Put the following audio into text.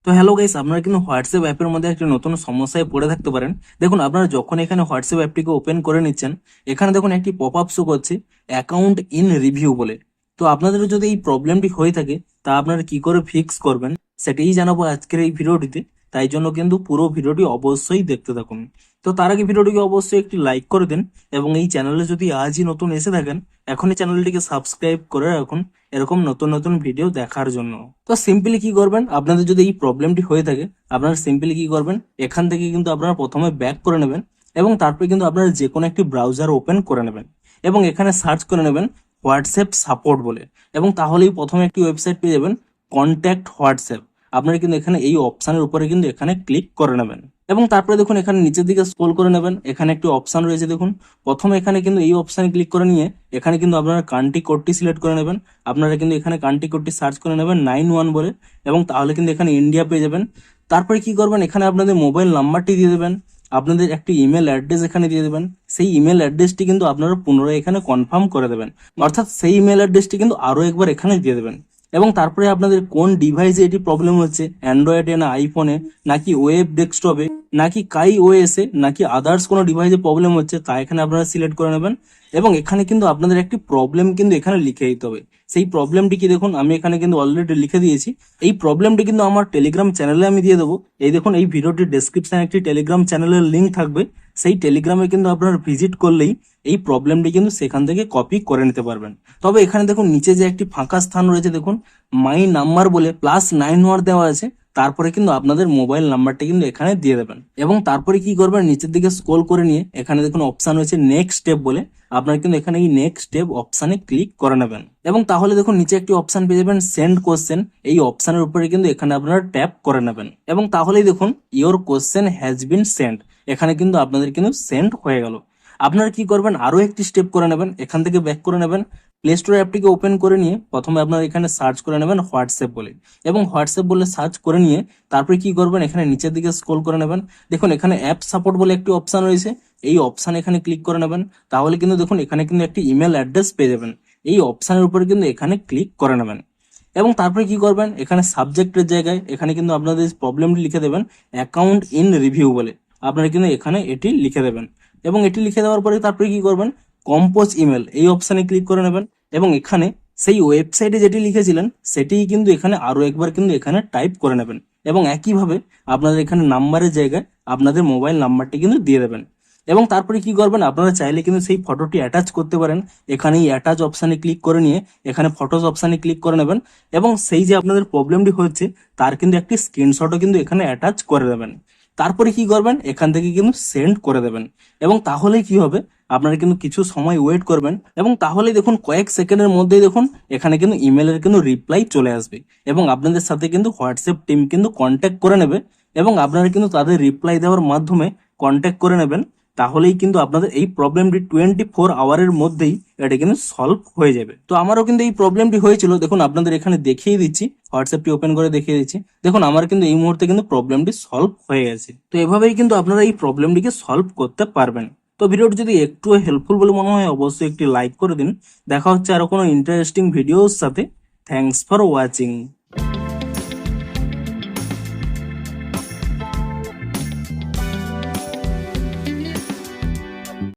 তো hello guys, আপনারা কিন্তু হোয়াটসঅ্যাপ অ্যাপের মধ্যে একটা নতুন সমস্যায় পড়ে থাকতে পারেন। দেখুন, আপনারা যখন এখানে হোয়াটসঅ্যাপ অ্যাপটিকে ওপেন করে নিচ্ছেন, এখানে দেখুন একটি পপ আপ শো করছে অ্যাকাউন্ট ইন রিভিউ বলে। তো আপনাদের যদি এই প্রবলেমটি হয়ে থাকে, তা আপনারা কি করে ফিক্স করবেন সেটাই জানাবো আজকের এই ভিডিওটিতে। তাই জন্য কিন্তু পুরো ভিডিওটি অবশ্যই দেখতে থাকুন। তো তার আগে ভিডিওটিকে অবশ্যই একটি লাইক করে দিন, এবং এই চ্যানেলে যদি আজই নতুন এসে থাকেন, এখনই চ্যানেলটিকে সাবস্ক্রাইব করে রাখুন এরকম নতুন নতুন ভিডিও দেখার জন্য। তো সিম্পলি কি করবেন, আপনাদের যদি এই প্রবলেমটি হয়ে থাকে, আপনারা সিম্পলি কি করবেন, এখান থেকে কিন্তু আপনারা প্রথমে ব্যাক করে নেবেন, এবং তারপরে কিন্তু আপনারা যে কোনো একটি ব্রাউজার ওপেন করে নেবেন, এবং এখানে সার্চ করে নেবেন হোয়াটসঅ্যাপ সাপোর্ট বলে, এবং তাহলেই প্রথমে একটি ওয়েবসাইট পেয়ে যাবেন কন্ট্যাক্ট হোয়াটসঅ্যাপ। আপনারা কিন্তু এখানে এই অপশনের উপরে কিন্তু এখানে ক্লিক করে নেবেন, এবং তারপরে দেখুন এখানে নিচের দিকে স্ক্রল করে নেবেন, এখানে একটি অপশন রয়েছে দেখুন। প্রথমে এখানে কিন্তু এই অপশনে ক্লিক করে নিয়ে এখানে কিন্তু আপনারা কান্ট্রি কোডটি সিলেক্ট করে নেবেন। আপনারা কিন্তু এখানে কান্ট্রি কোডটি সার্চ করে নেবেন 91 বলে, এবং তাহলে কিন্তু এখানে ইন্ডিয়া পেয়ে যাবেন। তারপরে কি করবেন, এখানে আপনাদের মোবাইল নাম্বারটি দিয়ে দেবেন, আপনাদের একটি ইমেল অ্যাড্রেস এখানে দিয়ে দেবেন। সেই ইমেল অ্যাড্রেসটি কিন্তু আপনারা পুনরায় এখানে কনফার্ম করে দেবেন, অর্থাৎ সেই ইমেল অ্যাড্রেসটি কিন্তু আরো একবার এখানে দিয়ে দেবেন। এবং তারপরে আপনাদের কোন ডিভাইসে এটি প্রবলেম হচ্ছে, অ্যান্ড্রয়েডে না আইফোনে, নাকি ওয়েব ডেস্কটপে, নাকি কাই ওএসে, নাকি আদার্স কোনো ডিভাইসে প্রবলেম হচ্ছে, তা এখানে আপনারা সিলেক্ট করে নেবেন। এবং এখানে কিন্তু আপনাদের একটি প্রবলেম কিন্তু এখানে লিখে দিতে হবে। সেই প্রবলেমটি কি দেখুন, আমি এখানে কিন্তু অলরেডি লিখে দিয়েছি। এই প্রবলেমটি কিন্তু আমার টেলিগ্রাম চ্যানেলে আমি দিয়ে দেবো। এই দেখুন, এই ভিডিওটির ডেসক্রিপশনে একটি টেলিগ্রাম চ্যানেলের লিঙ্ক থাকবে। সেই টেলিগ্রামে কিন্তু আপনারা ভিজিট করলেই এই প্রবলেমটি কিন্তু সেখান থেকে কপি করে নিতে পারবেন। তবে এখানে দেখুন নিচে যে একটি ফাঁকা স্থান রয়েছে দেখুন, মাই নাম্বার বলে +91 দেওয়া আছে। তারপরে কিন্তু আপনাদের মোবাইল নাম্বারটা কিন্তু এখানে দিয়ে দেবেন, এবং তারপরে কি করবেন, নিচের দিকে স্ক্রল করে নিয়ে এখানে দেখুন অপশন রয়েছে নেক্সট স্টেপ বলে। আপনারা কিন্তু এখানে এই নেক্সট স্টেপ অপশনে ক্লিক করে নেবেন, এবং তাহলে দেখুন নিচে একটি অপশন পেয়ে যাবেন সেন্ড কোশ্চেন। এই অপশনের উপরে কিন্তু এখানে আপনারা ট্যাপ করে নেবেন, এবং তাহলেই দেখুন your question has been send, এখানে কিন্তু আপনাদের কিন্তু সেন্ড হয়ে গেল। আপনারা কি করবেন, আরো একটি স্টেপ করে নেবেন, এখান থেকে ব্যাক করে নেবেন, প্লে স্টোর অ্যাপটিকে ওপেন করে নিয়ে প্রথমে আপনারা এখানে সার্চ করে নেবেন হোয়াটসঅ্যাপ বলে, এবং হোয়াটসঅ্যাপ বলে সার্চ করে নিয়ে তারপরে কি করবেন, এখানে নিচের দিকে স্ক্রল করে নেবেন। দেখুন এখানে অ্যাপ সাপোর্ট বলে একটি অপশন রয়েছে, এই অপশন এখানে ক্লিক করে নেবেন। তাহলে কিন্তু দেখুন এখানে কিন্তু একটি ইমেল অ্যাড্রেস পেয়ে যাবেন, এই অপশনের উপরে কিন্তু এখানে ক্লিক করে নেবেন। এবং তারপরে কি করবেন, এখানে সাবজেক্টের জায়গায় এখানে কিন্তু আপনাদের প্রবলেমটি লিখে দেবেন অ্যাকাউন্ট ইন রিভিউ বলে। আপনারা কিন্তু এখানে এটি লিখে দেবেন, এবং এটি লিখে দেওয়ার পরে তারপরে কি করবেন, কম্পোজ ইমেল এই অপশনে ক্লিক করে নেবেন, এবং এখানে সেই ওয়েবসাইটে যেটি লিখেছিলেন সেটিই কিন্তু এখানে আরো একবার কিন্তু এখানে টাইপ করে নেবেন, এবং একইভাবে আপনাদের এখানে নাম্বারের জায়গায় আপনাদের মোবাইল নাম্বারটি কিন্তু দিয়ে দেবেন। এবং তারপরে কি করবেন, আপনারা চাইলে কিন্তু সেই ফটোটি অ্যাটাচ করতে পারেন। এখানে এই অ্যাটাচ অপশানে ক্লিক করে নিয়ে এখানে ফটোস অপশানে ক্লিক করে নেবেন, এবং সেই যে আপনাদের প্রবলেমটি হচ্ছে তার কিন্তু একটি স্ক্রিনশটও কিন্তু এখানে অ্যাটাচ করে দেবেন। তারপরে কি করবেন, এখান থেকে কিন্তু সেন্ড করে দেবেন, এবং তাহলেই কি হবে, আপনারা কিন্তু কিছু সময় ওয়েট করবেন, এবং তাহলেই দেখুন কয়েক সেকেন্ডের মধ্যেই দেখুন এখানে কিন্তু ইমেলের কিন্তু রিপ্লাই চলে আসবে, এবং আপনাদের সাথে কিন্তু হোয়াটসঅ্যাপ টিম কিন্তু কন্ট্যাক্ট করে নেবে, এবং আপনারা কিন্তু তাদের রিপ্লাই দেওয়ার মাধ্যমে কন্ট্যাক্ট করে নেবেন। তাহলেই কিন্তু আপনাদের এই প্রবলেমটি 24 আওয়ারের মধ্যেই এটা কিন্তু সলভ হয়ে যাবে। তো আমারও কিন্তু এই প্রবলেমটি হয়েছিল, দেখুন আপনাদের এখানে দেখিয়ে দিচ্ছি, হোয়াটসঅ্যাপটি ওপেন করে দেখিয়ে দিচ্ছি। দেখুন আমার কিন্তু এই মুহূর্তে কিন্তু প্রবলেমটি সলভ হয়ে গেছে। তো এভাবেই কিন্তু আপনারা এই প্রবলেমটিকে সলভ করতে পারবেন। তো ভিডিওটি যদি একটু হেল্পফুল বলে মনে হয় অবশ্যই একটি লাইক করে দিন। দেখা হচ্ছে আরো কোনো ইন্টারেস্টিং ভিডিওর সাথে। Thanks for watching.